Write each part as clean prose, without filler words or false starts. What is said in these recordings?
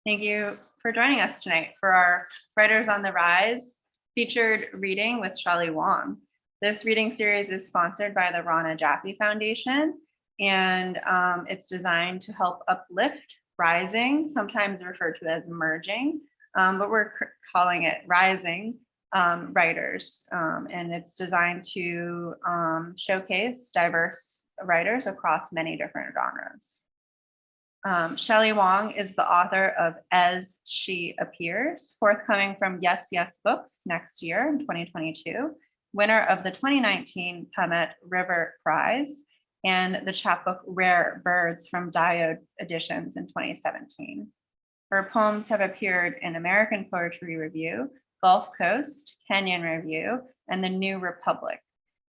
Thank you for joining us tonight for our Writers on the Rise featured reading with Shelley Wong. This reading series is sponsored by the Rana Jaffe Foundation, and it's designed to help uplift rising, sometimes referred to as emerging, but we're calling it rising writers. And it's designed to showcase diverse writers across many different genres. Shelley Wong is the author of As She Appears, forthcoming from Yes Yes Books next year in 2022, winner of the 2019 Pumet River Prize, and the chapbook Rare Birds from Diode Editions in 2017. Her poems have appeared in American Poetry Review, Gulf Coast, Kenyon Review, and the New Republic.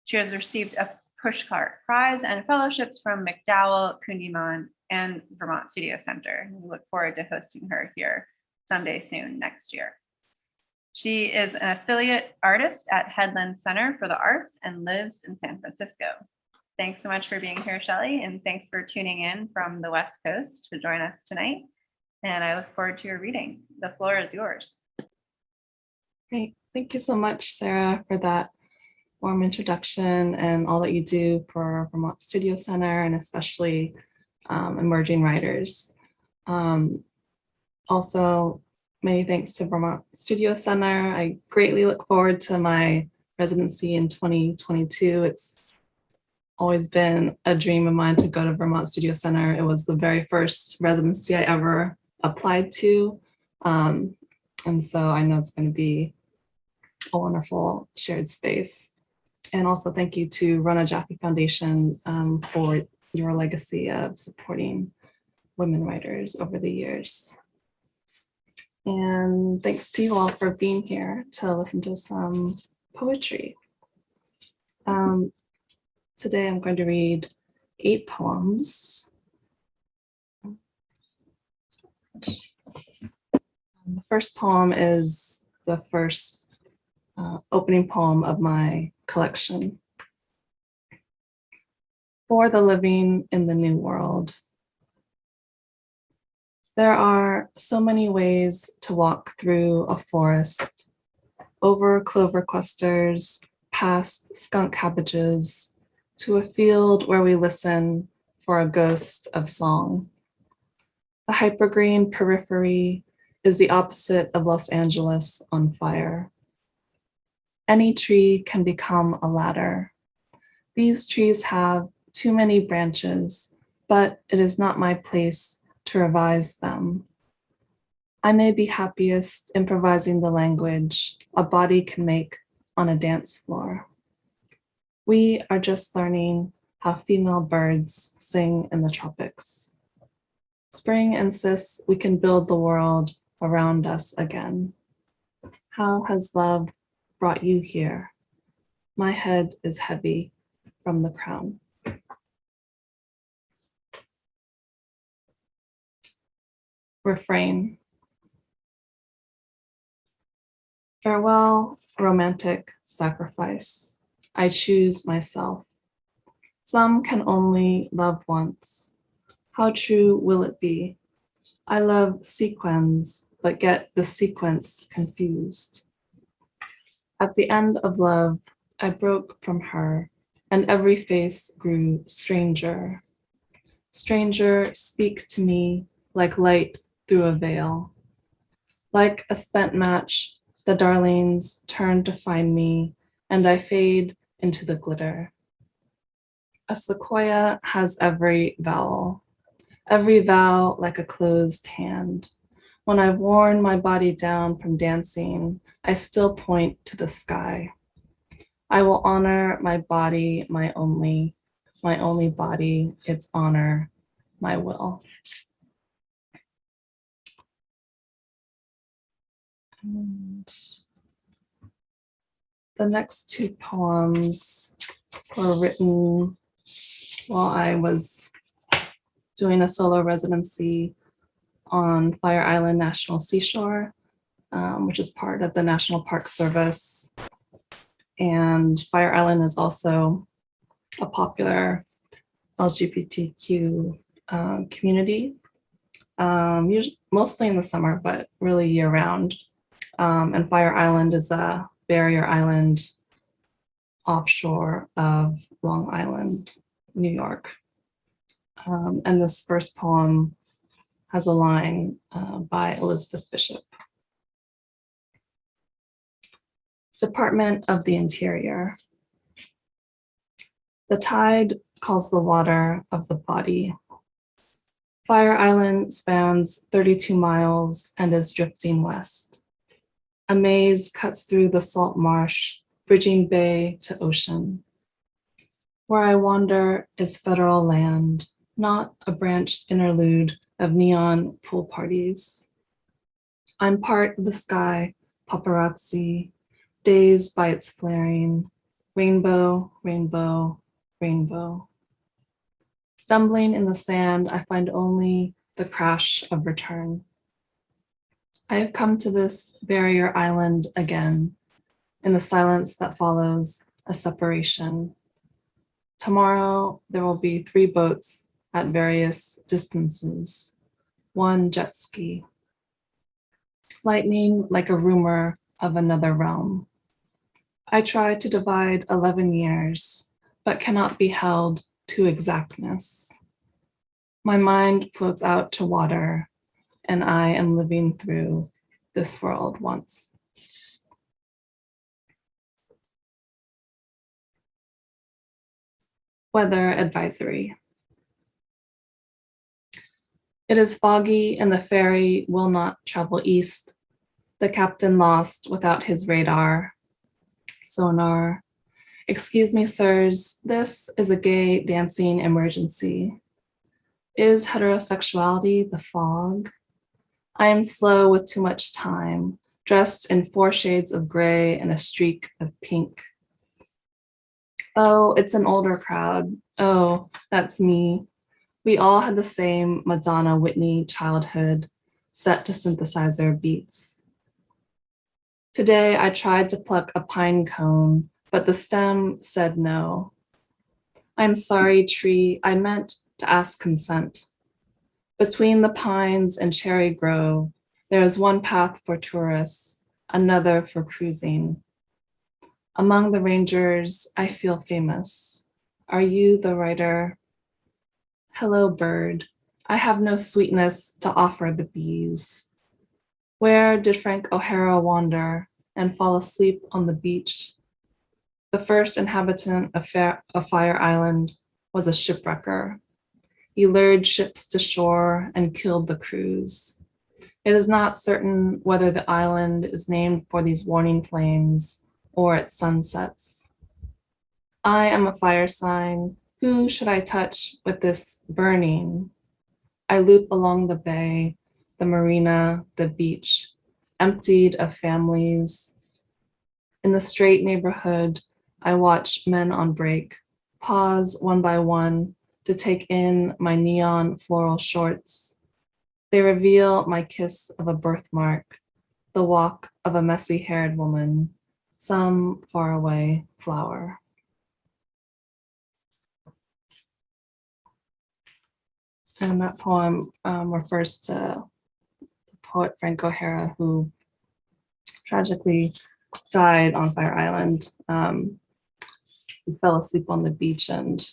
She has received a Pushcart Prize and fellowships from MacDowell, Kundiman, and Vermont Studio Center. We look forward to hosting her here someday soon next year. She is an affiliate artist at Headland Center for the Arts and lives in San Francisco. Thanks so much for being here, Shelley, and thanks for tuning in from the West Coast to join us tonight. And I look forward to your reading. The floor is yours. Great. Thank you so much, Sarah, for that warm introduction and all that you do for Vermont Studio Center and especially emerging writers. Also, many thanks to Vermont Studio Center. I greatly look forward to my residency in 2022. It's always been a dream of mine to go to Vermont Studio Center. It was the very first residency I ever applied to. And so I know it's going to be a wonderful shared space. And also thank you to Rana Jaffe Foundation for your legacy of supporting women writers over the years. And thanks to you all for being here to listen to some poetry. Today I'm going to read 8 poems. The first poem is the first opening poem of my collection. For the living in the new world. There are so many ways to walk through a forest, over clover clusters, past skunk cabbages, to a field where we listen for a ghost of song. The hypergreen periphery is the opposite of Los Angeles on fire. Any tree can become a ladder. These trees have too many branches, but it is not my place to revise them. I may be happiest improvising the language a body can make on a dance floor. We are just learning how female birds sing in the tropics. Spring insists we can build the world around us again. How has love brought you here? My head is heavy from the crown. Refrain. Farewell, romantic sacrifice. I choose myself. Some can only love once. How true will it be? I love sequins, but get the sequence confused. At the end of love, I broke from her, and every face grew stranger. Stranger, speak to me like light through a veil. Like a spent match, the darlings turn to find me, and I fade into the glitter. A sequoia has every vow like a closed hand. When I've worn my body down from dancing, I still point to the sky. I will honor my body, my only body, its honor, my will. And the next 2 poems were written while I was doing a solo residency on Fire Island National Seashore, which is part of the National Park Service. And Fire Island is also a popular LGBTQ community. mostly in the summer, but really year round. And Fire Island is a barrier island offshore of Long Island, New York. And this first poem has a line by Elizabeth Bishop. Department of the Interior. The tide calls the water of the body. Fire Island spans 32 miles and is drifting west. A maze cuts through the salt marsh, bridging bay to ocean. Where I wander is federal land, not a branched interlude of neon pool parties. I'm part of the sky, paparazzi, dazed by its flaring, rainbow, rainbow, rainbow. Stumbling in the sand, I find only the crash of return. I have come to this barrier island again, in the silence that follows a separation. Tomorrow, there will be 3 boats at various distances, 1 jet ski. Lightning like a rumor of another realm. I try to divide 11 years, but cannot be held to exactness. My mind floats out to water, and I am living through this world once. Weather advisory. It is foggy and the ferry will not travel east. The captain lost without his radar. Sonar. Excuse me, sirs, this is a gay dancing emergency. Is heterosexuality the fog? I am slow with too much time, dressed in 4 shades of gray and a streak of pink. Oh, it's an older crowd. Oh, that's me. We all had the same Madonna Whitney childhood, set to synthesizer beats. Today, I tried to pluck a pine cone, but the stem said no. I'm sorry, tree, I meant to ask consent. Between the pines and cherry grove, there is one path for tourists, another for cruising. Among the rangers, I feel famous. Are you the writer? Hello, bird. I have no sweetness to offer the bees. Where did Frank O'Hara wander and fall asleep on the beach? The first inhabitant of Fire Island was a shipwrecker. He lured ships to shore and killed the crews. It is not certain whether the island is named for these warning flames or its sunsets. I am a fire sign. Who should I touch with this burning? I loop along the bay, the marina, the beach, emptied of families. In the straight neighborhood, I watch men on break, pause one by one to take in my neon floral shorts. They reveal my kiss of a birthmark, the walk of a messy-haired woman, some faraway flower. And that poem refers to the poet Frank O'Hara, who tragically died on Fire Island. He fell asleep on the beach and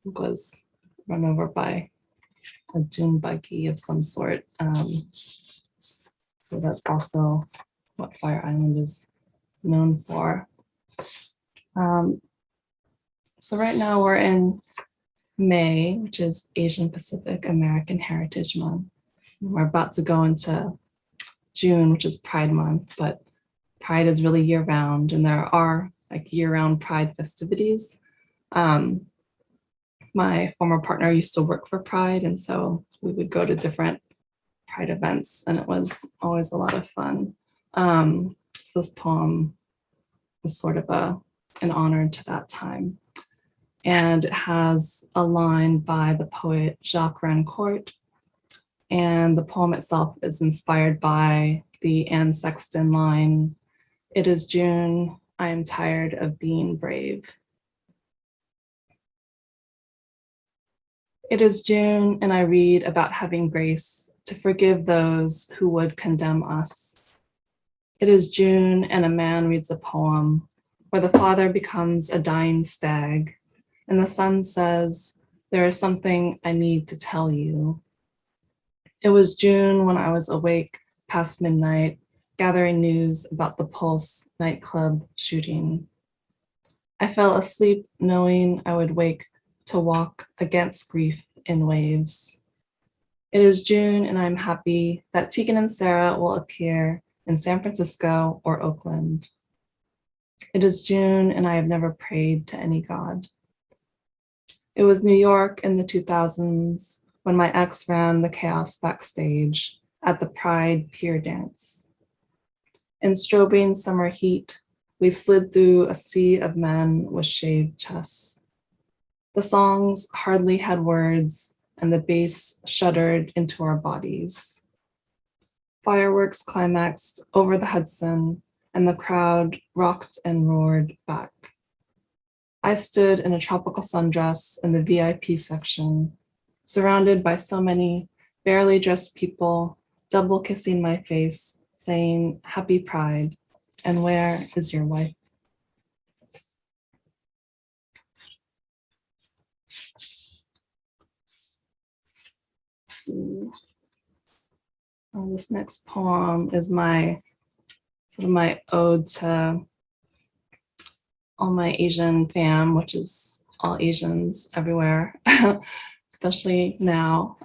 was run over by a dune buggy of some sort. So that's also what Fire Island is known for. So right now we're in May, which is Asian Pacific American Heritage Month. We're about to go into June, which is Pride Month, but Pride is really year round, and there are like year round Pride festivities. My former partner used to work for Pride, and so we would go to different Pride events, and it was always a lot of fun. So this poem was sort of an honor to that time. And it has a line by the poet Jacques Rancourt. And the poem itself is inspired by the Anne Sexton line, "It is June, I am tired of being brave." It is June, and I read about having grace to forgive those who would condemn us. It is June and a man reads a poem where the father becomes a dying stag and the son says, "There is something I need to tell you." It was June when I was awake past midnight, gathering news about the Pulse nightclub shooting. I fell asleep knowing I would wake to walk against grief in waves. It is June and I'm happy that Tegan and Sarah will appear in San Francisco or Oakland. It is June and I have never prayed to any god. It was New York in the 2000s when my ex ran the chaos backstage at the Pride Pier Dance. In strobing summer heat, we slid through a sea of men with shaved chests. The songs hardly had words, and the bass shuddered into our bodies. Fireworks climaxed over the Hudson, and the crowd rocked and roared back. I stood in a tropical sundress in the VIP section, surrounded by so many barely dressed people, double kissing my face, saying, "Happy Pride, and where is your wife?" This next poem is my ode to all my Asian fam, which is all Asians everywhere, especially now.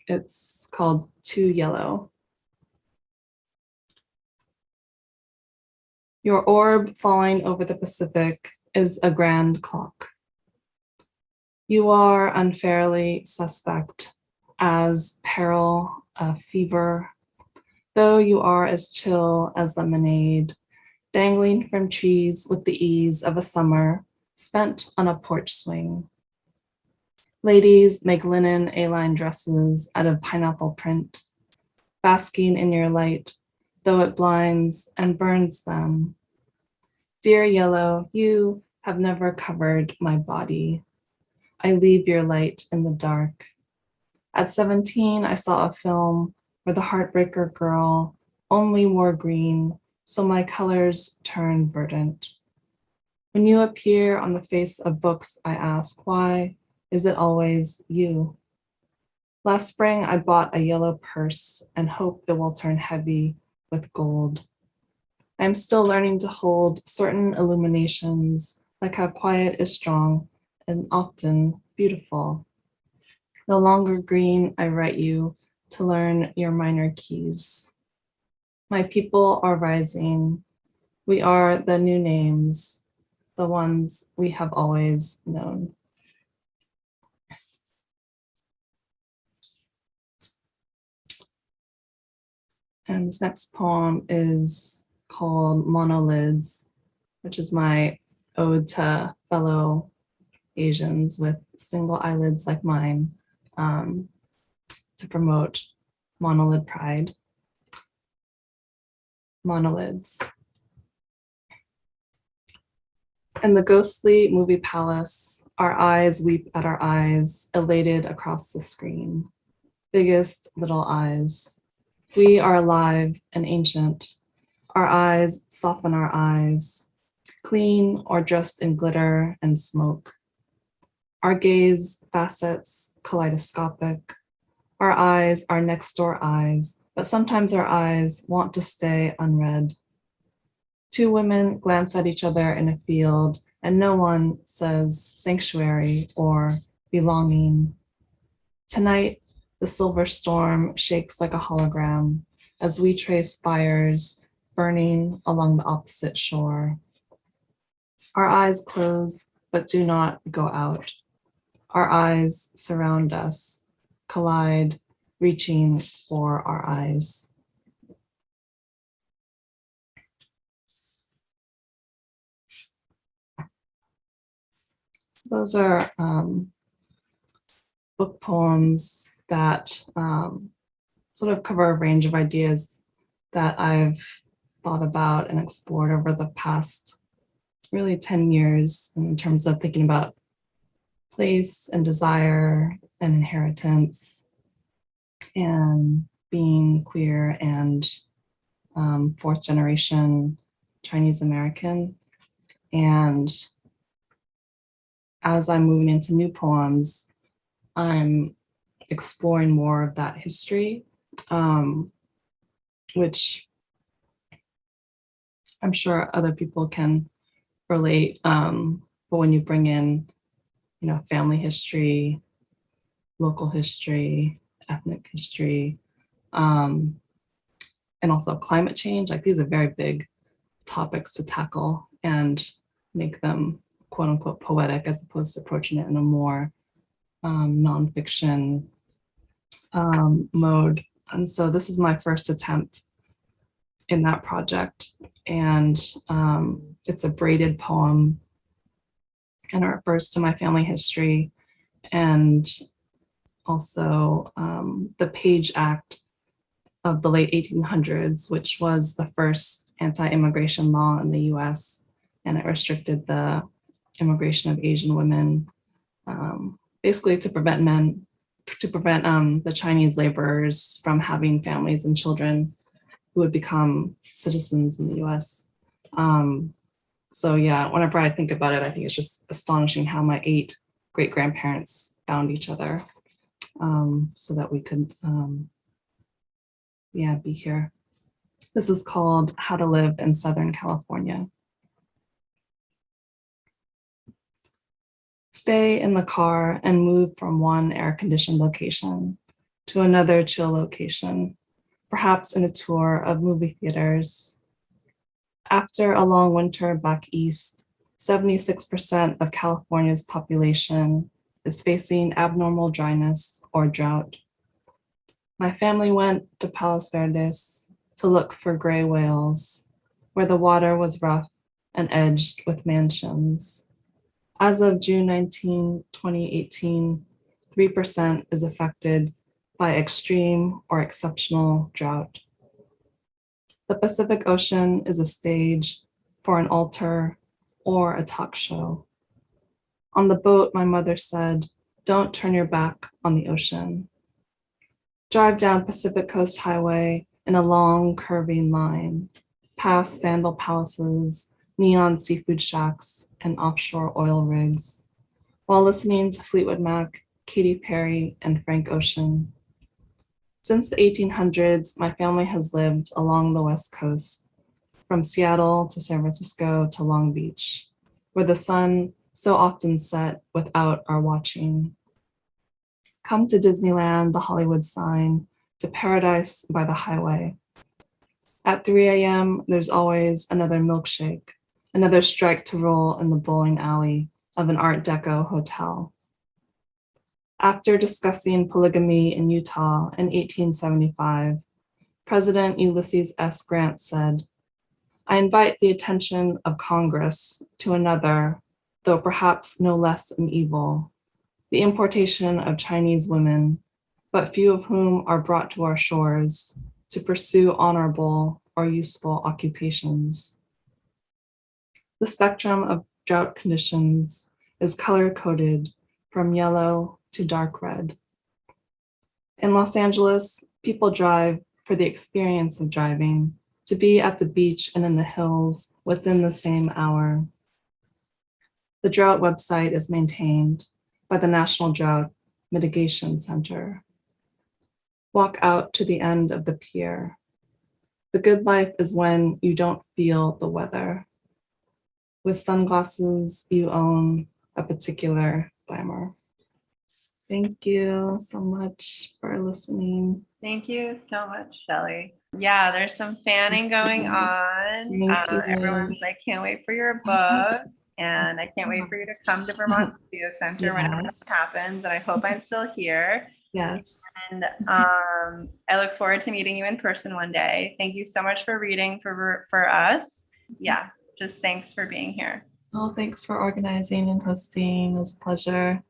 It's called Too Yellow. Your orb falling over the Pacific is a grand clock. You are unfairly suspect as peril, a fever, though you are as chill as lemonade, dangling from trees with the ease of a summer spent on a porch swing. Ladies make linen A-line dresses out of pineapple print, basking in your light, though it blinds and burns them. Dear yellow, you have never covered my body. I leave your light in the dark. At 17, I saw a film where the heartbreaker girl only wore green, so my colors turn verdant. When you appear on the face of books, I ask, why is it always you? Last spring, I bought a yellow purse and hope it will turn heavy with gold. I'm still learning to hold certain illuminations, like how quiet is strong and often beautiful. No longer green, I write you to learn your minor keys. My people are rising. We are the new names, the ones we have always known. And this next poem is called Monolids, which is my ode to fellow Asians with single eyelids like mine, to promote monolid pride. Monolids. In the ghostly movie palace, our eyes weep at our eyes, elated across the screen. Biggest little eyes. We are alive and ancient. Our eyes soften our eyes, clean or dressed in glitter and smoke. Our gaze facets kaleidoscopic. Our eyes are next door eyes, but sometimes our eyes want to stay unread. Two women glance at each other in a field, and no one says sanctuary or belonging. Tonight, the silver storm shakes like a hologram as we trace fires burning along the opposite shore. Our eyes close, but do not go out. Our eyes surround us, collide, reaching for our eyes. So those are book poems that sort of cover a range of ideas that I've thought about and explored over the past really 10 years in terms of thinking about place and desire and inheritance. and being queer and fourth generation Chinese American. And as I'm moving into new poems, I'm exploring more of that history, which I'm sure other people can relate. But when you bring in, family history, local history, ethnic history, and also climate change, like these are very big topics to tackle and make them quote unquote poetic as opposed to approaching it in a more nonfiction mode. And so this is my first attempt in that project. And it's a braided poem and it refers to my family history and also the Page Act of the late 1800s, which was the first anti-immigration law in the US, and it restricted the immigration of Asian women, basically to prevent the Chinese laborers from having families and children who would become citizens in the US. So yeah, whenever I think about it, I think it's just astonishing how my 8 great-grandparents found each other so that we could be here. This is called How to Live in Southern California. Stay in the car and move from one air-conditioned location to another chill location, perhaps in a tour of movie theaters. After a long winter back east, 76% of California's population is facing abnormal dryness or drought. My family went to Palos Verdes to look for gray whales, where the water was rough and edged with mansions. As of June 19, 2018, 3% is affected by extreme or exceptional drought. The Pacific Ocean is a stage for an altar or a talk show. On the boat, my mother said, "Don't turn your back on the ocean." Drive down Pacific Coast Highway in a long curving line, past sandal palaces, neon seafood shacks, and offshore oil rigs, while listening to Fleetwood Mac, Katy Perry, and Frank Ocean. Since the 1800s, my family has lived along the West Coast, from Seattle to San Francisco to Long Beach, where the sun so often set without our watching. Come to Disneyland, the Hollywood sign, to Paradise by the Highway. At 3 a.m., there's always another milkshake, another strike to roll in the bowling alley of an Art Deco hotel. After discussing polygamy in Utah in 1875, President Ulysses S. Grant said, "I invite the attention of Congress to another, though perhaps no less an evil, the importation of Chinese women, but few of whom are brought to our shores to pursue honorable or useful occupations." The spectrum of drought conditions is color-coded from yellow to dark red. In Los Angeles, people drive for the experience of driving, to be at the beach and in the hills within the same hour. The drought website is maintained by the National Drought Mitigation Center. Walk out to the end of the pier. The good life is when you don't feel the weather. With sunglasses, you own a particular glamour. Thank you so much for listening. Thank you so much, Shelley. Yeah, there's some fanning going on. Thank you. Everyone's like, can't wait for your book. And I can't wait for you to come to Vermont Studio Center whenever Yes. that happens. And I hope I'm still here. Yes. And I look forward to meeting you in person one day. Thank you so much for reading for us. Yeah, just thanks for being here. Oh, thanks for organizing and hosting. It was a pleasure.